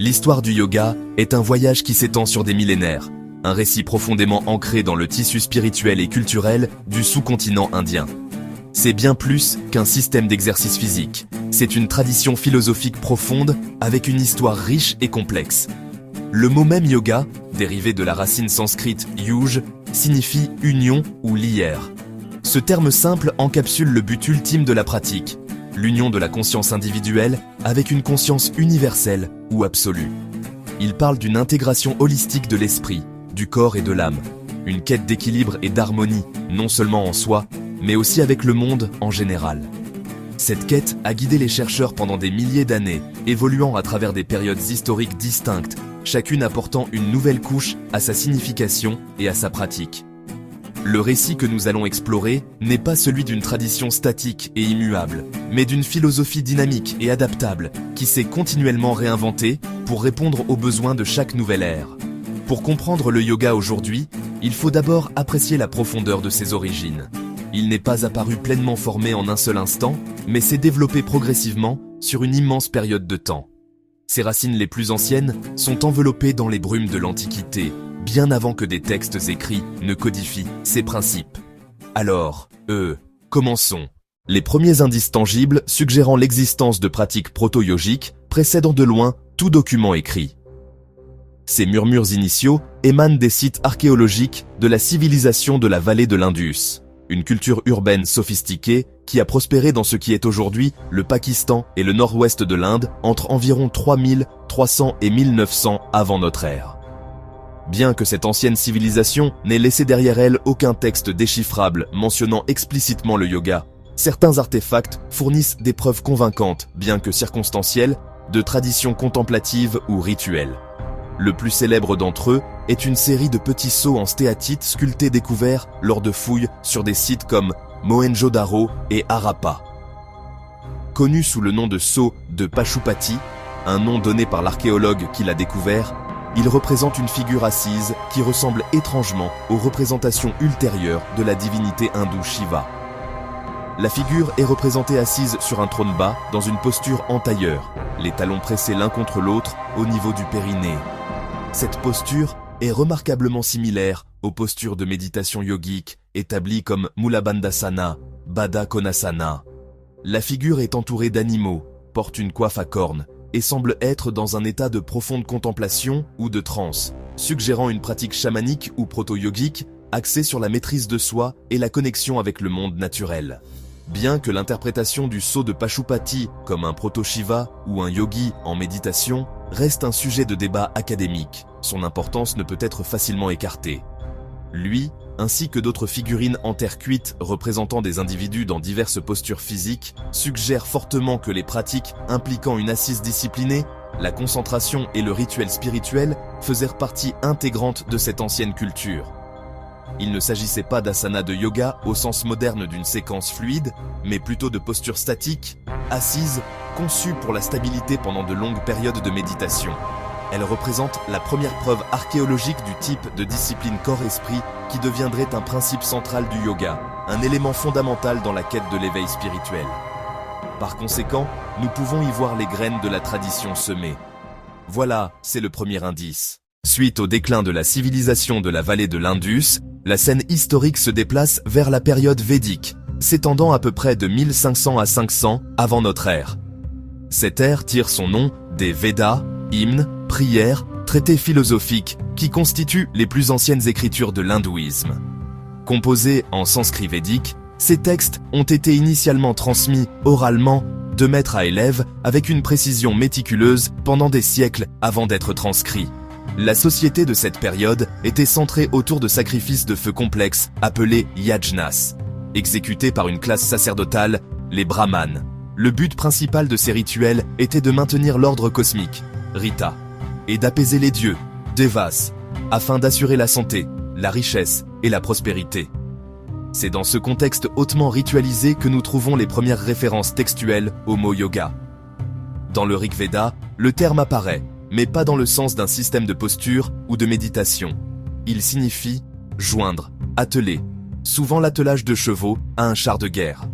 L'histoire du yoga est un voyage qui s'étend sur des millénaires, un récit profondément ancré dans le tissu spirituel et culturel du sous-continent indien. C'est bien plus qu'un système d'exercice physique, c'est une tradition philosophique profonde avec une histoire riche et complexe. Le mot même yoga, dérivé de la racine sanscrite yuj, signifie union ou lière. Ce terme simple encapsule le but ultime de la pratique, l'union de la conscience individuelle avec une conscience universelle ou absolue. Il parle d'une intégration holistique de l'esprit, du corps et de l'âme, une quête d'équilibre et d'harmonie, non seulement en soi, mais aussi avec le monde en général. Cette quête a guidé les chercheurs pendant des milliers d'années, évoluant à travers des périodes historiques distinctes, chacune apportant une nouvelle couche à sa signification et à sa pratique. Le récit que nous allons explorer n'est pas celui d'une tradition statique et immuable, mais d'une philosophie dynamique et adaptable qui s'est continuellement réinventée pour répondre aux besoins de chaque nouvelle ère. Pour comprendre le yoga aujourd'hui, il faut d'abord apprécier la profondeur de ses origines. Il n'est pas apparu pleinement formé en un seul instant, mais s'est développé progressivement sur une immense période de temps. Ses racines les plus anciennes sont enveloppées dans les brumes de l'Antiquité, bien avant que des textes écrits ne codifient ces principes. Alors, commençons. Les premiers indices tangibles suggérant l'existence de pratiques proto-yogiques précédant de loin tout document écrit. Ces murmures initiaux émanent des sites archéologiques de la civilisation de la vallée de l'Indus, une culture urbaine sophistiquée qui a prospéré dans ce qui est aujourd'hui le Pakistan et le nord-ouest de l'Inde entre environ 3300 et 1900 avant notre ère. Bien que cette ancienne civilisation n'ait laissé derrière elle aucun texte déchiffrable mentionnant explicitement le yoga, certains artefacts fournissent des preuves convaincantes, bien que circonstancielles, de traditions contemplatives ou rituelles. Le plus célèbre d'entre eux est une série de petits sceaux en stéatite sculptés découverts lors de fouilles sur des sites comme Mohenjo-Daro et Harappa. Connu sous le nom de sceau de Pashupati, un nom donné par l'archéologue qui l'a découvert, il représente une figure assise qui ressemble étrangement aux représentations ultérieures de la divinité hindoue Shiva. La figure est représentée assise sur un trône bas dans une posture en tailleur, les talons pressés l'un contre l'autre au niveau du périnée. Cette posture est remarquablement similaire aux postures de méditation yogique établies comme Mula Bandhasana, Baddha Konasana. La figure est entourée d'animaux, porte une coiffe à cornes et semble être dans un état de profonde contemplation ou de transe, suggérant une pratique chamanique ou proto-yogique axée sur la maîtrise de soi et la connexion avec le monde naturel. Bien que l'interprétation du sceau de Pashupati comme un proto-Shiva ou un yogi en méditation reste un sujet de débat académique, son importance ne peut être facilement écartée. Lui, ainsi que d'autres figurines en terre cuite représentant des individus dans diverses postures physiques, suggèrent fortement que les pratiques impliquant une assise disciplinée, la concentration et le rituel spirituel faisaient partie intégrante de cette ancienne culture. Il ne s'agissait pas d'asana de yoga au sens moderne d'une séquence fluide, mais plutôt de postures statiques, assises, conçues pour la stabilité pendant de longues périodes de méditation. Elle représente la première preuve archéologique du type de discipline corps-esprit qui deviendrait un principe central du yoga, un élément fondamental dans la quête de l'éveil spirituel. Par conséquent, nous pouvons y voir les graines de la tradition semée. Voilà, c'est le premier indice. Suite au déclin de la civilisation de la vallée de l'Indus, la scène historique se déplace vers la période védique, s'étendant à peu près de 1500 à 500 avant notre ère. Cette ère tire son nom des Védas, hymnes, prières, traités philosophiques qui constituent les plus anciennes écritures de l'hindouisme. Composés en sanskrit védique, ces textes ont été initialement transmis oralement de maître à élève avec une précision méticuleuse pendant des siècles avant d'être transcrits. La société de cette période était centrée autour de sacrifices de feu complexes appelés yajnas, exécutés par une classe sacerdotale, les brahmanes. Le but principal de ces rituels était de maintenir l'ordre cosmique, Rita, et d'apaiser les dieux, Devas, afin d'assurer la santé, la richesse et la prospérité. C'est dans ce contexte hautement ritualisé que nous trouvons les premières références textuelles au mot yoga. Dans le Rig Veda, le terme apparaît, mais pas dans le sens d'un système de posture ou de méditation. Il signifie joindre, atteler, souvent l'attelage de chevaux à un char de guerre.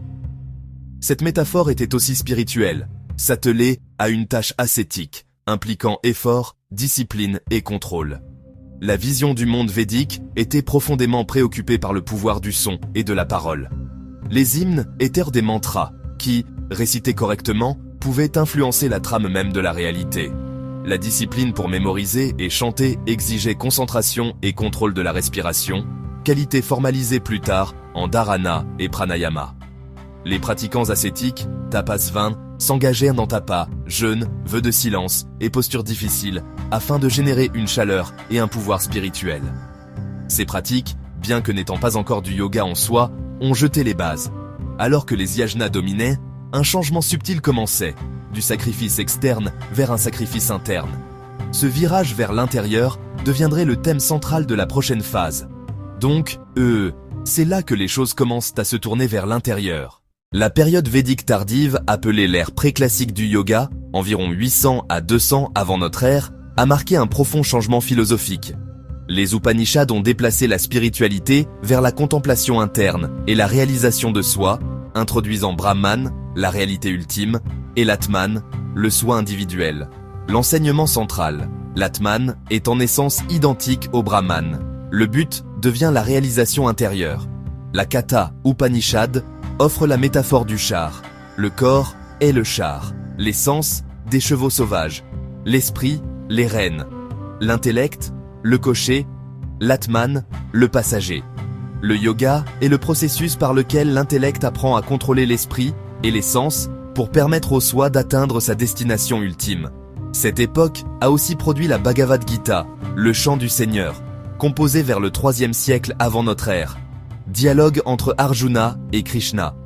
Cette métaphore était aussi spirituelle, s'atteler à une tâche ascétique, impliquant effort, discipline et contrôle. La vision du monde védique était profondément préoccupée par le pouvoir du son et de la parole. Les hymnes étaient des mantras qui, récités correctement, pouvaient influencer la trame même de la réalité. La discipline pour mémoriser et chanter exigeait concentration et contrôle de la respiration, qualité formalisée plus tard en dharana et pranayama. Les pratiquants ascétiques, tapas 20, s'engagèrent dans tapa, jeûne, vœux de silence et postures difficiles afin de générer une chaleur et un pouvoir spirituel. Ces pratiques, bien que n'étant pas encore du yoga en soi, ont jeté les bases. Alors que les yajnas dominaient, un changement subtil commençait, du sacrifice externe vers un sacrifice interne. Ce virage vers l'intérieur deviendrait le thème central de la prochaine phase. Donc, c'est là que les choses commencent à se tourner vers l'intérieur. La période védique tardive, appelée l'ère préclassique du yoga, environ 800 à 200 avant notre ère, a marqué un profond changement philosophique. Les Upanishads ont déplacé la spiritualité vers la contemplation interne et la réalisation de soi, introduisant Brahman, la réalité ultime, et l'Atman, le soi individuel. L'enseignement central, l'Atman, est en essence identique au Brahman. Le but devient la réalisation intérieure. La Katha Upanishad offre la métaphore du char. Le corps est le char, les sens, des chevaux sauvages, l'esprit, les rênes, l'intellect, le cocher, l'Atman, le passager. Le yoga est le processus par lequel l'intellect apprend à contrôler l'esprit et les sens pour permettre au soi d'atteindre sa destination ultime. Cette époque a aussi produit la Bhagavad Gita, le chant du Seigneur, composé vers le 3e siècle avant notre ère. Dialogue entre Arjuna et Krishna.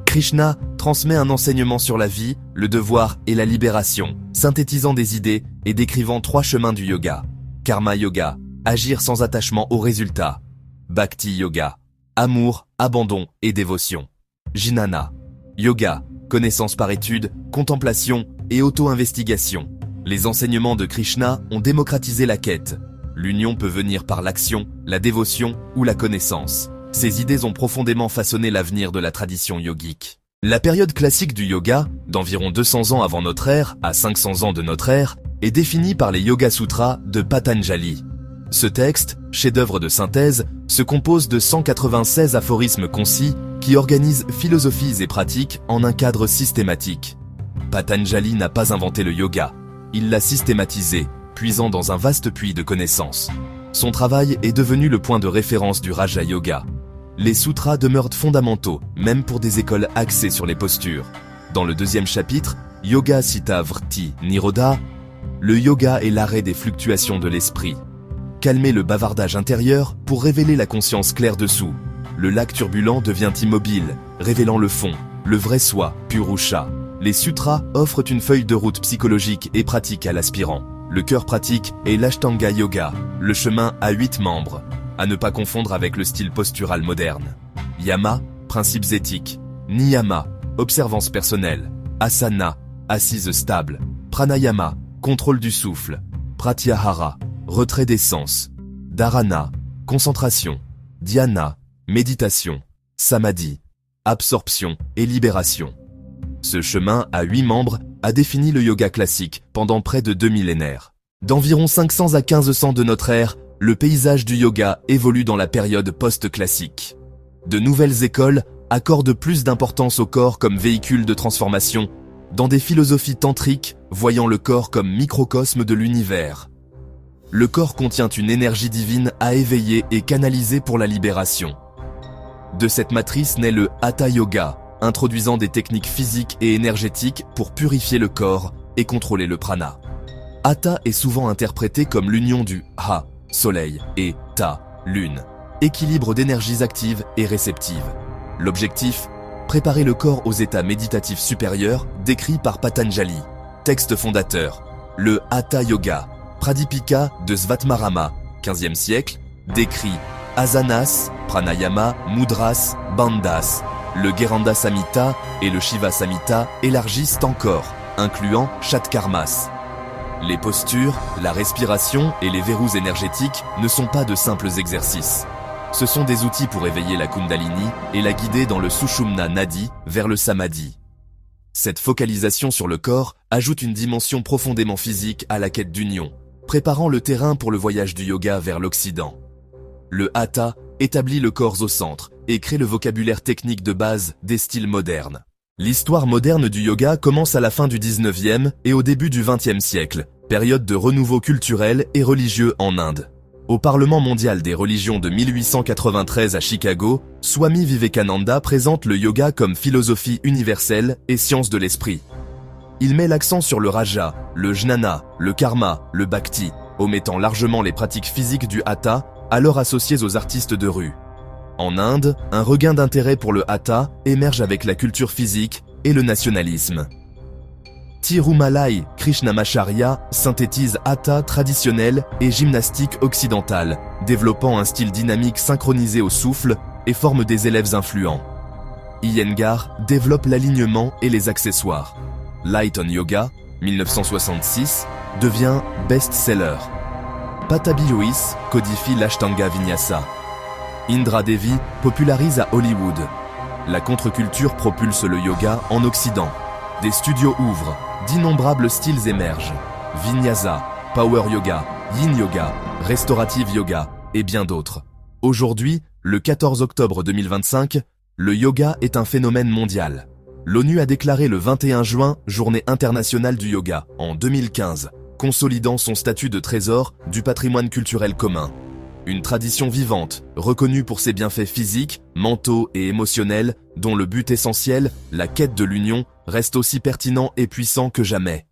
Krishna transmet un enseignement sur la vie, le devoir et la libération, synthétisant des idées et décrivant 3 chemins du yoga. Karma yoga, agir sans attachement au résultat. Bhakti yoga, amour, abandon et dévotion. Jnana, yoga, connaissance par étude, contemplation et auto-investigation. Les enseignements de Krishna ont démocratisé la quête. L'union peut venir par l'action, la dévotion ou la connaissance. Ces idées ont profondément façonné l'avenir de la tradition yogique. La période classique du yoga, d'environ 200 ans avant notre ère à 500 ans de notre ère, est définie par les Yoga Sutras de Patanjali. Ce texte, chef-d'œuvre de synthèse, se compose de 196 aphorismes concis qui organisent philosophies et pratiques en un cadre systématique. Patanjali n'a pas inventé le yoga, il l'a systématisé, puisant dans un vaste puits de connaissances. Son travail est devenu le point de référence du Raja Yoga. Les sutras demeurent fondamentaux, même pour des écoles axées sur les postures. Dans le 2e chapitre, Yoga Citta Vritti Nirodha, le yoga est l'arrêt des fluctuations de l'esprit. Calmer le bavardage intérieur pour révéler la conscience claire dessous. Le lac turbulent devient immobile, révélant le fond, le vrai soi, Purusha. Les sutras offrent une feuille de route psychologique et pratique à l'aspirant. Le cœur pratique est l'Ashtanga Yoga, le chemin à 8 membres, à ne pas confondre avec le style postural moderne. Yama, principes éthiques. Niyama, observance personnelle. Asana, assise stable. Pranayama, contrôle du souffle. Pratyahara, retrait des sens. Dharana, concentration. Dhyana, méditation. Samadhi, absorption et libération. Ce chemin à 8 membres a défini le yoga classique pendant près de 2 millénaires. D'environ 500 à 1500 de notre ère, le paysage du yoga évolue dans la période post-classique. De nouvelles écoles accordent plus d'importance au corps comme véhicule de transformation, dans des philosophies tantriques voyant le corps comme microcosme de l'univers. Le corps contient une énergie divine à éveiller et canaliser pour la libération. De cette matrice naît le Hatha Yoga, introduisant des techniques physiques et énergétiques pour purifier le corps et contrôler le prana. Hatha est souvent interprété comme l'union du Ha, soleil, et Ta, lune, équilibre d'énergies actives et réceptives. L'objectif, préparer le corps aux états méditatifs supérieurs décrits par Patanjali. Texte fondateur, le Hatha Yoga, Pradipika de Svatmarama, 15e siècle, décrit asanas, pranayama, mudras, bandhas. Le Gheranda Samhita et le Shiva Samhita élargissent encore, incluant Shatkarmas. Les postures, la respiration et les verrous énergétiques ne sont pas de simples exercices. Ce sont des outils pour éveiller la Kundalini et la guider dans le Sushumna Nadi vers le Samadhi. Cette focalisation sur le corps ajoute une dimension profondément physique à la quête d'union, préparant le terrain pour le voyage du yoga vers l'Occident. Le Hatha établit le corps au centre et crée le vocabulaire technique de base des styles modernes. L'histoire moderne du yoga commence à la fin du 19e et au début du 20e siècle, période de renouveau culturel et religieux en Inde. Au Parlement mondial des religions de 1893 à Chicago, Swami Vivekananda présente le yoga comme philosophie universelle et science de l'esprit. Il met l'accent sur le raja, le jnana, le karma, le bhakti, omettant largement les pratiques physiques du hatha, alors associées aux artistes de rue. En Inde, un regain d'intérêt pour le hatha émerge avec la culture physique et le nationalisme. Tirumalai Krishnamacharya synthétise hatha traditionnel et gymnastique occidentale, développant un style dynamique synchronisé au souffle et forme des élèves influents. Iyengar développe l'alignement et les accessoires. Light on Yoga, 1966, devient best-seller. Patabi Jois codifie l'Ashtanga Vinyasa. Indra Devi popularise à Hollywood. La contre-culture propulse le yoga en Occident. Des studios ouvrent, d'innombrables styles émergent. Vinyasa, Power Yoga, Yin Yoga, Restorative Yoga et bien d'autres. Aujourd'hui, le 14 octobre 2025, le yoga est un phénomène mondial. L'ONU a déclaré le 21 juin Journée internationale du yoga en 2015, consolidant son statut de trésor du patrimoine culturel commun. Une tradition vivante, reconnue pour ses bienfaits physiques, mentaux et émotionnels, dont le but essentiel, la quête de l'union, reste aussi pertinent et puissant que jamais.